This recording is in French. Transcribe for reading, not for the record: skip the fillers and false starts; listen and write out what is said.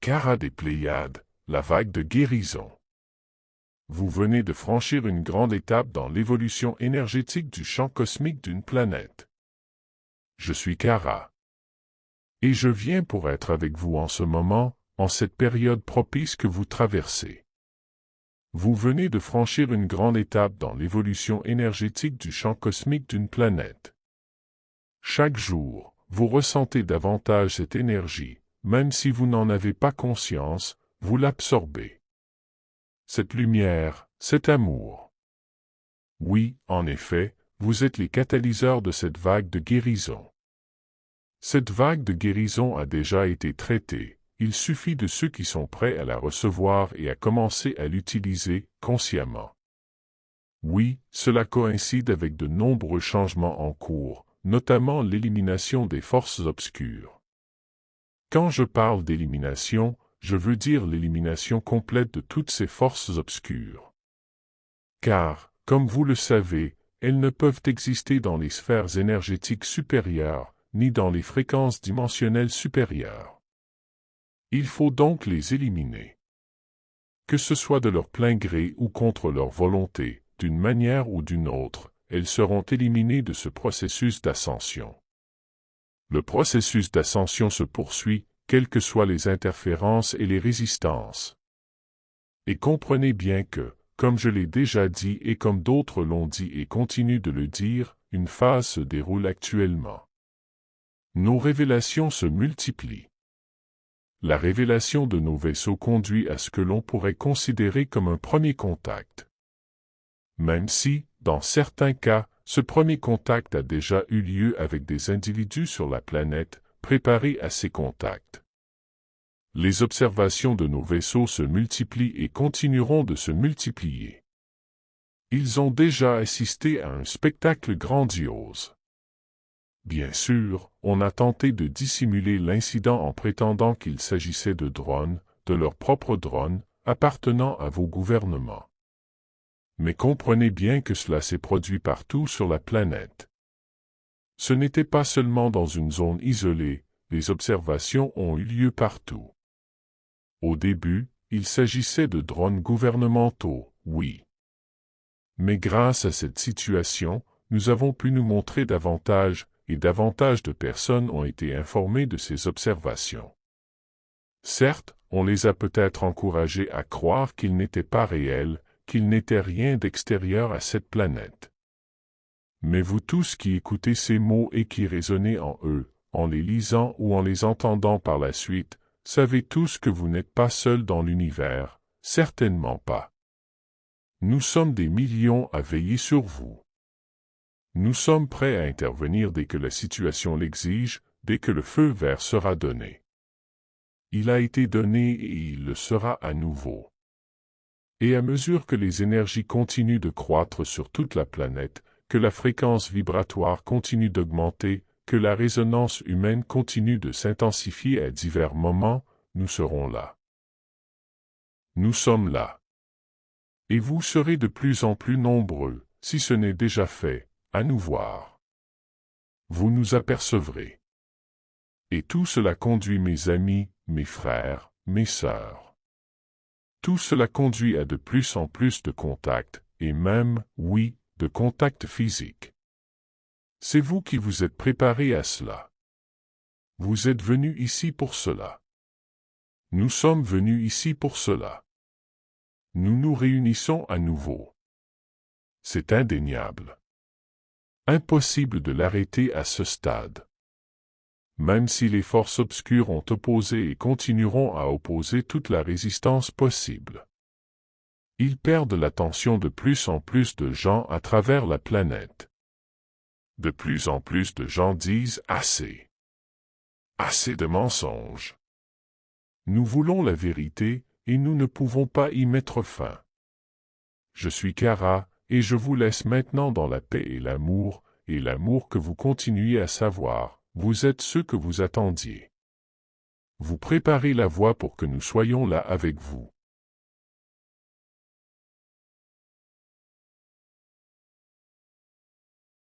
Kara des Pléiades, la vague de guérison. Vous venez de franchir une grande étape dans l'évolution énergétique du champ cosmique d'une planète. Je suis Kara. Et je viens pour être avec vous en ce moment, en cette période propice que vous traversez. Vous venez de franchir une grande étape dans l'évolution énergétique du champ cosmique d'une planète. Chaque jour, vous ressentez davantage cette énergie, même si vous n'en avez pas conscience, vous l'absorbez. Cette lumière, cet amour. Oui, en effet, vous êtes les catalyseurs de cette vague de guérison. Cette vague de guérison a déjà été traitée, il suffit de ceux qui sont prêts à la recevoir et à commencer à l'utiliser consciemment. Oui, cela coïncide avec de nombreux changements en cours, notamment l'élimination des forces obscures. Quand je parle d'élimination, je veux dire l'élimination complète de toutes ces forces obscures. Car, comme vous le savez, elles ne peuvent exister dans les sphères énergétiques supérieures, ni dans les fréquences dimensionnelles supérieures. Il faut donc les éliminer. Que ce soit de leur plein gré ou contre leur volonté, d'une manière ou d'une autre, elles seront éliminées de ce processus d'ascension. Le processus d'ascension se poursuit, quelles que soient les interférences et les résistances. Et comprenez bien que, comme je l'ai déjà dit et comme d'autres l'ont dit et continuent de le dire, une phase se déroule actuellement. Nos révélations se multiplient. La révélation de nos vaisseaux conduit à ce que l'on pourrait considérer comme un premier contact. Même si, dans certains cas, ce premier contact a déjà eu lieu avec des individus sur la planète, préparés à ces contacts. Les observations de nos vaisseaux se multiplient et continueront de se multiplier. Ils ont déjà assisté à un spectacle grandiose. Bien sûr, on a tenté de dissimuler l'incident en prétendant qu'il s'agissait de drones, de leurs propres drones, appartenant à vos gouvernements. Mais comprenez bien que cela s'est produit partout sur la planète. Ce n'était pas seulement dans une zone isolée, les observations ont eu lieu partout. Au début, il s'agissait de drones gouvernementaux, oui. Mais grâce à cette situation, nous avons pu nous montrer davantage, et davantage de personnes ont été informées de ces observations. Certes, on les a peut-être encouragés à croire qu'ils n'étaient pas réels, qu'il n'était rien d'extérieur à cette planète. Mais vous tous qui écoutez ces mots et qui résonnez en eux, en les lisant ou en les entendant par la suite, savez tous que vous n'êtes pas seuls dans l'univers, certainement pas. Nous sommes des millions à veiller sur vous. Nous sommes prêts à intervenir dès que la situation l'exige, dès que le feu vert sera donné. Il a été donné et il le sera à nouveau. Et à mesure que les énergies continuent de croître sur toute la planète, que la fréquence vibratoire continue d'augmenter, que la résonance humaine continue de s'intensifier à divers moments, nous serons là. Nous sommes là. Et vous serez de plus en plus nombreux, si ce n'est déjà fait, à nous voir. Vous nous apercevrez. Et tout cela conduit mes amis, mes frères, mes sœurs. Tout cela conduit à de plus en plus de contacts, et même, oui, de contacts physiques. C'est vous qui vous êtes préparés à cela. Vous êtes venus ici pour cela. Nous sommes venus ici pour cela. Nous nous réunissons à nouveau. C'est indéniable. Impossible de l'arrêter à ce stade. Même si les forces obscures ont opposé et continueront à opposer toute la résistance possible. Ils perdent l'attention de plus en plus de gens à travers la planète. De plus en plus de gens disent « assez ». Assez de mensonges. Nous voulons la vérité, et nous ne pouvons pas y mettre fin. Je suis Kara, et je vous laisse maintenant dans la paix et l'amour que vous continuez à savoir. Vous êtes ceux que vous attendiez. Vous préparez la voie pour que nous soyons là avec vous.